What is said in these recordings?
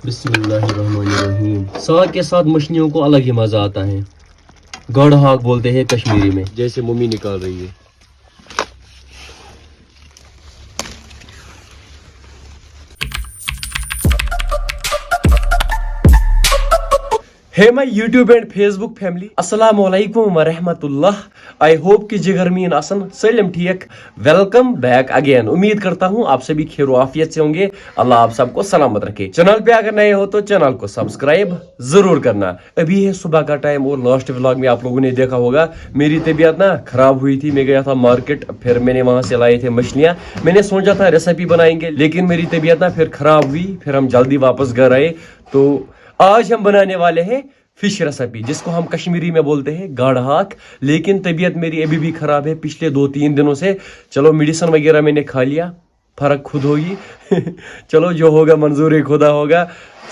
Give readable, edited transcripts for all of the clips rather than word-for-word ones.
بسم اللہ الرحمن الرحیم. ساگ کے ساتھ مچھلیوں کو الگ ہی مزہ آتا ہے. گاڑ ہاک بولتے ہیں کشمیری میں. جیسے ممی نکال رہی ہے. ہے my YouTube and Facebook family السلام علیکم ورحمۃ اللہ. آئی ہوپ کہ جگر مین آسن سلم ٹھیک. Welcome back again. امید کرتا ہوں آپ سبھی خیر و عافیت سے ہوں گے. اللہ آپ سب کو سلامت رکھے. چینل پہ اگر نئے ہو تو چینل کو سبسکرائب ضرور کرنا. ابھی ہے صبح کا ٹائم اور لاسٹ ولاگ میں آپ لوگوں نے دیکھا ہوگا میری طبیعت نا خراب ہوئی تھی. میں گیا تھا مارکیٹ, پھر میں نے وہاں سے لائے تھے مچھلیاں. میں نے سوچا تھا ریسیپی بنائیں گے لیکن میری طبیعت نا پھر خراب ہوئی. پھر ہم جلدی واپس گھر آئے. تو آج ہم بنانے والے ہیں فش ریسیپی, جس کو ہم کشمیری میں بولتے ہیں گاڑ ہاک. لیکن طبیعت میری ابھی بھی خراب ہے پچھلے 2-3 دنوں سے. چلو میڈیسن وغیرہ میں نے کھا لیا, فرق خود ہوگی. چلو جو ہوگا منظور خدا ہوگا.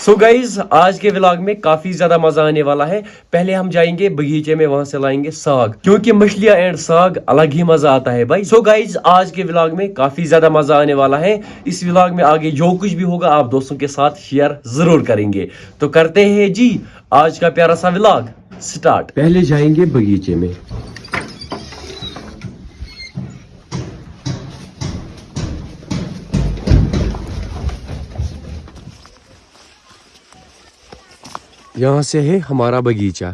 سو گائز آج کے ولاگ میں کافی زیادہ مزہ آنے والا ہے. پہلے ہم جائیں گے باغیچے میں, وہاں سے لائیں گے ساگ, کیونکہ مچھلیاں اینڈ ساگ الگ ہی مزہ آتا ہے بھائی. سو گائز آج کے ولاگ میں کافی زیادہ مزہ آنے والا ہے. اس ولاگ میں آگے جو کچھ بھی ہوگا آپ دوستوں کے ساتھ شیئر ضرور کریں گے. تو کرتے ہیں جی آج کا پیارا سا ولاگ سٹارٹ. پہلے جائیں گے باغیچے میں. یہاں سے ہے ہمارا باغیچہ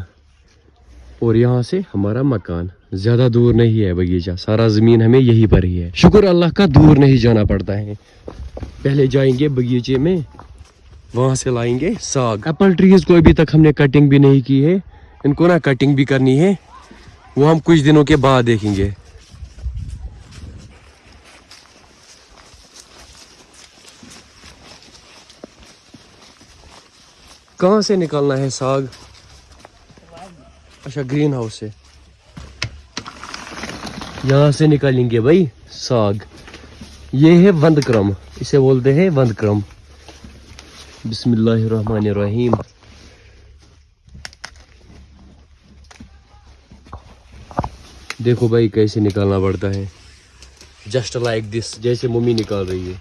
اور یہاں سے ہمارا مکان. زیادہ دور نہیں ہے باغیچہ, سارا زمین ہمیں یہی پر ہی ہے. شکر اللہ کا دور نہیں جانا پڑتا ہے. پہلے جائیں گے باغیچے میں, وہاں سے لائیں گے ساگ. ایپل ٹریز کو ابھی تک ہم نے کٹنگ بھی نہیں کی ہے. ان کو نا کٹنگ بھی کرنی ہے, وہ ہم کچھ دنوں کے بعد دیکھیں گے. کہاں سے نکالنا ہے ساگ؟ اچھا گرین ہاؤس سے. یہاں سے نکالیں گے بھائی ساگ. یہ ہے وند کرم, اسے بولتے ہیں وند کرم. بسم اللہ الرحمن الرحیم. دیکھو بھائی کیسے نکالنا پڑتا ہے, جسٹ لائک دس, جیسے ممی نکال رہی ہے.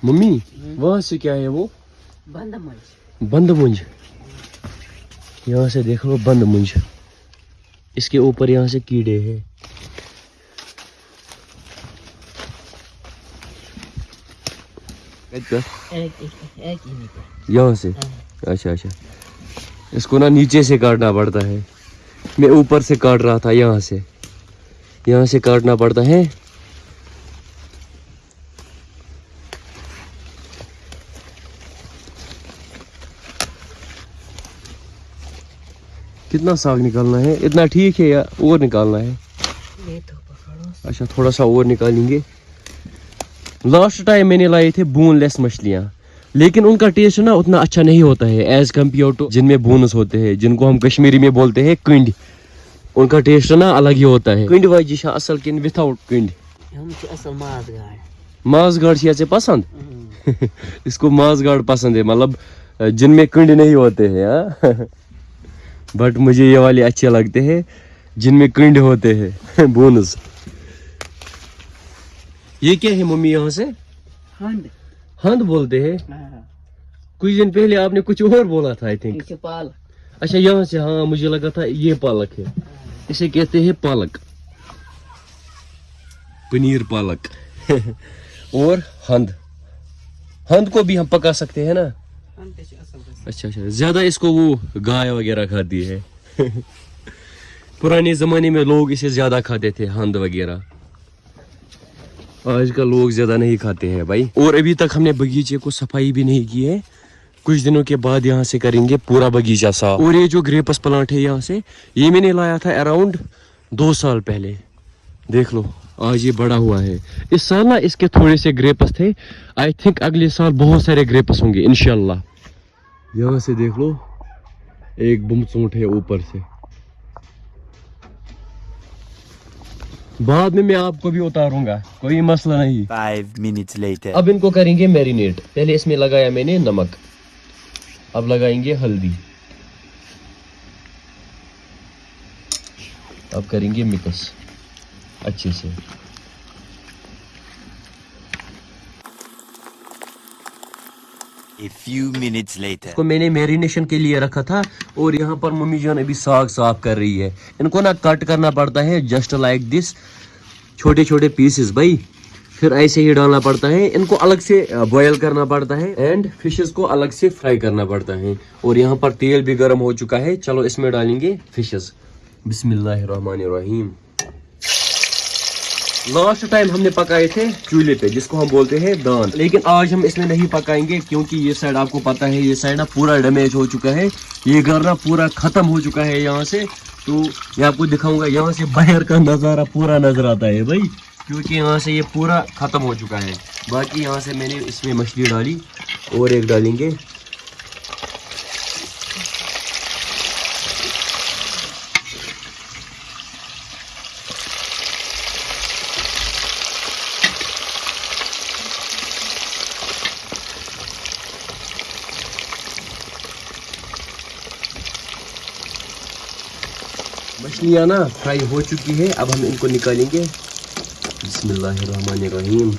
ممی وہاں سے کیا ہے وہ؟ بند منج. بند منج. یہاں سے دیکھ لو بند منج, اس کے اوپر یہاں سے کیڑے ہیں. یہاں سے اچھا اچھا, اس کو نا نیچے سے کاٹنا پڑتا ہے. میں اوپر سے کاٹ رہا تھا, یہاں سے کاٹنا پڑتا ہے. کتنا ساگ نکالنا ہے؟ اتنا ٹھیک ہے یا اور نکالنا ہے؟ اچھا تھوڑا سا اور نکالیں گے. لاسٹ ٹائم میں نے لائے تھے بون لیس مچھلیاں, لیکن ان کا ٹیسٹ نا اتنا اچھا نہیں ہوتا ہے ایز کمپیئر ٹو جن میں بونس ہوتے ہیں, جن کو ہم کشمیری میں بولتے ہیں کنڈ. ان کا ٹیسٹ نا الگ ہی ہوتا ہے. کنڈ واجی شاہ اصل کن وتھ آؤٹ کنڈ. ماز گاڑ سے پسند. اس کو ماز گاڑ پسند ہے, مطلب جن میں کنڈ نہیں ہوتے ہیں. بٹ مجھے یہ والے اچھے لگتے ہیں جن میں کنڈ ہوتے ہیں, بونس. یہ کیا ہے ممی یہاں سے؟ ہند بولتے ہیں. کچھ دن پہلے آپ نے کچھ اور بولا تھا آئی تھنک. اچھا یہاں سے, ہاں مجھے لگا تھا یہ پالک ہے. اسے کہتے ہیں پالک, پنیر پالک. اور ہند کو بھی ہم پکا سکتے ہیں نا. اچھا اچھا, زیادہ اس کو وہ گائے وغیرہ کھاتی ہے. پرانے زمانے میں لوگ اسے زیادہ کھاتے تھے ہند وغیرہ. آج کل لوگ زیادہ نہیں کھاتے ہیں بھائی. اور ابھی تک ہم نے باغیچے کو صفائی بھی نہیں کی ہے. کچھ دنوں کے بعد یہاں سے کریں گے پورا باغیچہ صاف. اور یہ جو گریپس پلانٹ ہے یہاں سے, یہ میں نے لایا تھا اراؤنڈ 2 سال پہلے. دیکھ لو آج یہ بڑا ہوا ہے. اس سال نا اس کے تھوڑے سے گریپس تھے. آئی تھنک اگلے سال بہت سارے گریپس ہوں گے انشاءاللہ. یہاں سے دیکھ لو ایک بمچونٹ ہے اوپر سے. بعد میں آپ کو بھی اتاروں گا, کوئی مسئلہ نہیں. 5 minutes later. اب ان کو کریں گے میرینیٹ. پہلے اس میں لگایا میں نے نمک, اب لگائیں گے ہلدی, اب کریں گے مکس اچھے سے. A few minutes later. को मैंने मैरिनेशन के लिए रखा था और यहाँ पर मम्मी जान अभी साग साफ कर रही है। इनको ना कट करना पड़ता है जस्ट लाइक दिस, छोटे छोटे पीसेस भाई, फिर ऐसे ही डालना पड़ता है। इनको अलग से बॉयल करना पड़ता है एंड फिशेस को अलग से फ्राई करना पड़ता है। और यहाँ पर तेल भी गर्म हो चुका है, चलो इसमें डालेंगे फिशेस। बिस्मिल्लाहिर्रहमानिर्रहीम। लास्ट टाइम हमने पकाए थे चूल्हे पे, जिसको हम बोलते हैं दान, लेकिन आज हम इसमें नहीं पकाएंगे क्योंकि ये साइड आपको पता है ये साइड ना पूरा डैमेज हो चुका है, ये घर ना पूरा खत्म हो चुका है यहाँ से। तो मैं आपको दिखाऊंगा, यहाँ से बाहर का नज़ारा पूरा नजर आता है भाई, क्योंकि यहाँ से ये पूरा खत्म हो चुका है। बाकी यहाँ से मैंने इसमें मछली डाली और एक डालेंगे। मछलियाँ ना फ्राई हो चुकी है, अब हम इनको निकालेंगे। बिस्मिल्लाहिर्रहमानिर्रहीम।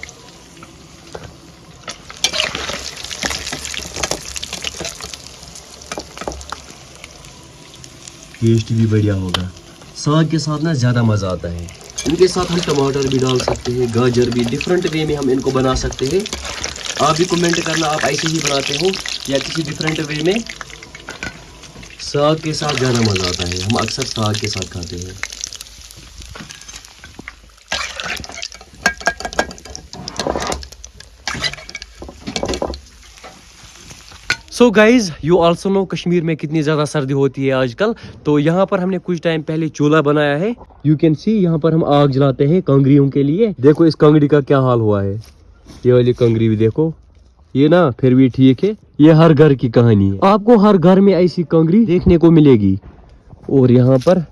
टेस्ट भी बढ़िया होगा, साग के साथ ना ज़्यादा मज़ा आता है। इनके साथ हम टमाटर भी डाल सकते हैं, गाजर भी, डिफरेंट वे में हम इनको बना सकते हैं। आप भी कमेंट करना आप ऐसे ही बनाते हो या किसी डिफरेंट वे में। साग के साथ ज़्यादा मज़ा आता है, हम अक्सर साग के साथ खाते हैं। So guys, you also know Kashmir में कितनी ज़्यादा सर्दी होती है आजकल। तो यहाँ पर हमने कुछ टाइम पहले चूल्हा बनाया है। यू कैन सी यहाँ पर हम आग जलाते हैं कांगड़ियों के लिए। देखो इस कांगड़ी का क्या हाल हुआ है, ये वाली कांगड़ी भी देखो, ये ना फिर भी ठीक है। ये हर घर की कहानी है, आपको हर घर में ऐसी कांगड़ी देखने को मिलेगी। और यहाँ पर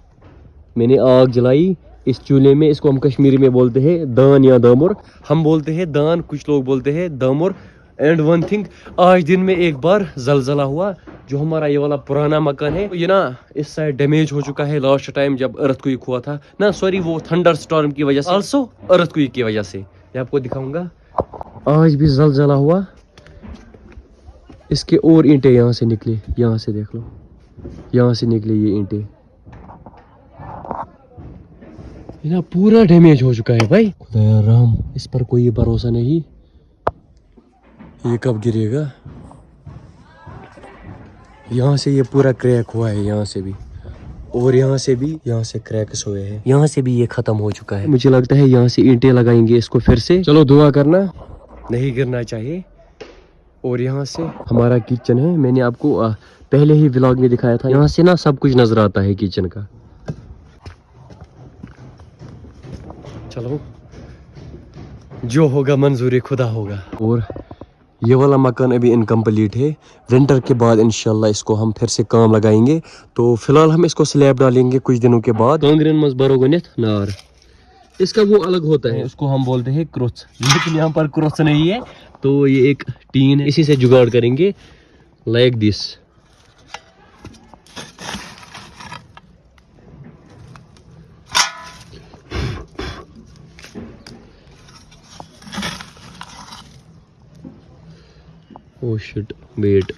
मैंने आग जलाई इस चूल्हे में, इसको हम कश्मीरी में बोलते हैं दान या दामुर। हम बोलते हैं दान, कुछ लोग बोलते हैं दामुर। एंड वन थिंग, आज दिन में एक बार जलजला हुआ, जो हमारा ये वाला पुराना मकान है ये ना इस साइड डैमेज हो चुका है लास्ट टाइम जब अर्थक्वेक हुआ था ना, सॉरी वो थंडर स्टॉर्म की वजह से, आल्सो अर्थक्वेक की वजह से। मैं आपको दिखाऊंगा, आज भी जलजला हुआ, इसके और ईंटें यहाँ से निकले, यहाँ से देख लो, यहाँ से निकले ये ईंटें। ये ना पूरा डैमेज हो चुका है भाई, खुदा राम, इस पर कोई भरोसा नहीं, ये कब गिरेगा। यहाँ से ये पूरा क्रैक हुआ है, यहाँ से भी, और यहाँ से भी, यहाँ से क्रैक्स हुए हैं, यहाँ से भी ये खत्म हो चुका है। मुझे लगता है यहाँ से ईंटें लगाएंगे इसको फिर से। चलो दुआ करना, नहीं गिरना चाहिए। और यहाँ से हमारा किचन है, मैंने आपको पहले ही व्लॉग में दिखाया था। यहाँ से ना सब कुछ नजर आता है किचन का। चलो जो होगा मंजूरी खुदा होगा। और ये वाला मकान अभी इनकम्प्लीट है, विंटर के बाद इंशाल्लाह इसको हम फिर से काम लगाएंगे। तो फिलहाल हम इसको स्लैब डालेंगे कुछ दिनों के बाद। कांगरेन मज बरोगनित नार, इसका वो अलग होता है, उसको हम बोलते हैं क्रोच, लेकिन यहाँ पर क्रोच नहीं है। तो ये एक टीन है, इसी से जुगाड़ करेंगे like this. Oh shit, wait.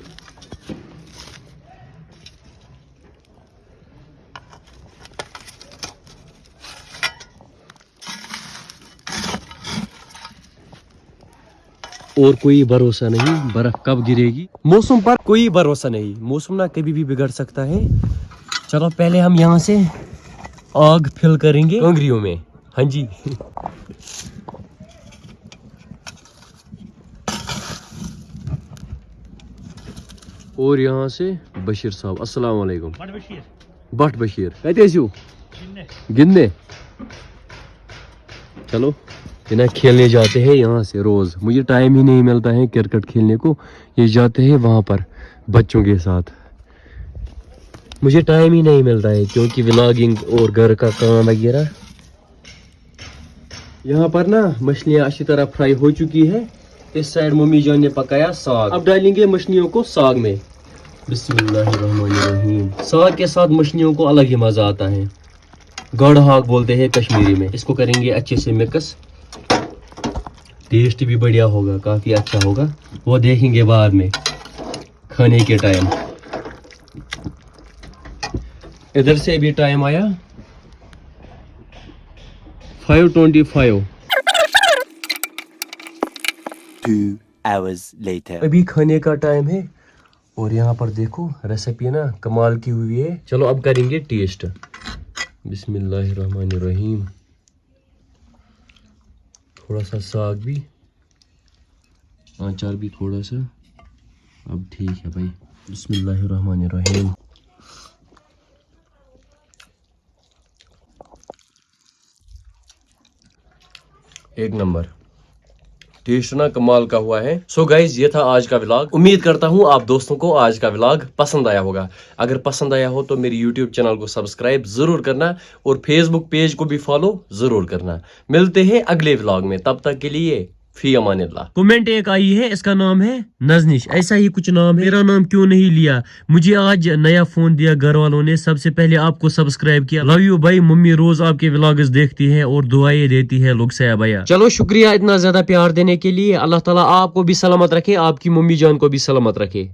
और कोई भरोसा नहीं बर्फ कब गिरेगी, मौसम पर कोई भरोसा नहीं, मौसम ना कभी भी बिगड़ सकता है। चलो पहले हम यहाँ से आग फिल करेंगे कांगड़ियों में। हाँ जी और यहाँ से बशीर साहब, अस्सलाम वालेकुम। बट बशीर कहते गिनने। चलो इन्हें खेलने जाते हैं यहाँ से रोज, मुझे टाइम ही नहीं मिलता है क्रिकेट खेलने को, ये जाते हैं वहाँ पर बच्चों के साथ, मुझे टाइम ही नहीं मिलता है क्योंकि व्लॉगिंग और घर का काम वगैरह। यहाँ पर ना मछलियाँ अच्छी तरह फ्राई हो चुकी है। इस साइड मम्मी जान ने पकाया साग, अब डालेंगे मछलियों को साग में। बिस्मिल्लाहिर्रहमानिर्रहीम। साग के साथ मछलियों को अलग ही मजा आता है, गढ़ हाक बोलते हैं कश्मीरी में। इसको करेंगे अच्छे से मिक्स, टेस्ट भी बढ़िया होगा, काफी अच्छा होगा, वो देखेंगे बाद में। खाने के टाइम। इधर से अभी टाइम आया 5:25। 2 hours later. अभी खाने का टाइम है और यहाँ पर देखो रेसिपी ना कमाल की हुई है। चलो अब करेंगे टेस्ट। बिस्मिल्लाहिर्रहमानिर्रहीम। थोड़ा सा साग भी, अचार भी थोड़ा सा। अब ठीक है भाई। बिस्मिल्लाहिर्रहमानिर्रहीम। एक नंबर टेस्ट ना कमाल का हुआ है। सो गाइज ये था आज का व्लॉग। उम्मीद करता हूँ आप दोस्तों को आज का व्लॉग पसंद आया होगा। अगर पसंद आया हो तो मेरी यूट्यूब चैनल को सब्सक्राइब जरूर करना और फेसबुक पेज को भी फॉलो जरूर करना। मिलते हैं अगले व्लॉग में, तब तक के लिए फी अमानिल्लाह। कमेंट एक आई है, इसका नाम है नजनिश, ऐसा ही कुछ नाम है। मेरा नाम क्यों नहीं लिया? मुझे आज नया फोन दिया घर वालों ने, सबसे पहले आपको सब्सक्राइब किया। लव यू भाई। मम्मी रोज आपके व्लॉग्स देखती है और दुआएं देती है लुक्सया भैया। चलो शुक्रिया इतना ज्यादा प्यार देने के लिए। अल्लाह ताला आपको भी सलामत रखे, आपकी मम्मी जान को भी सलामत रखे।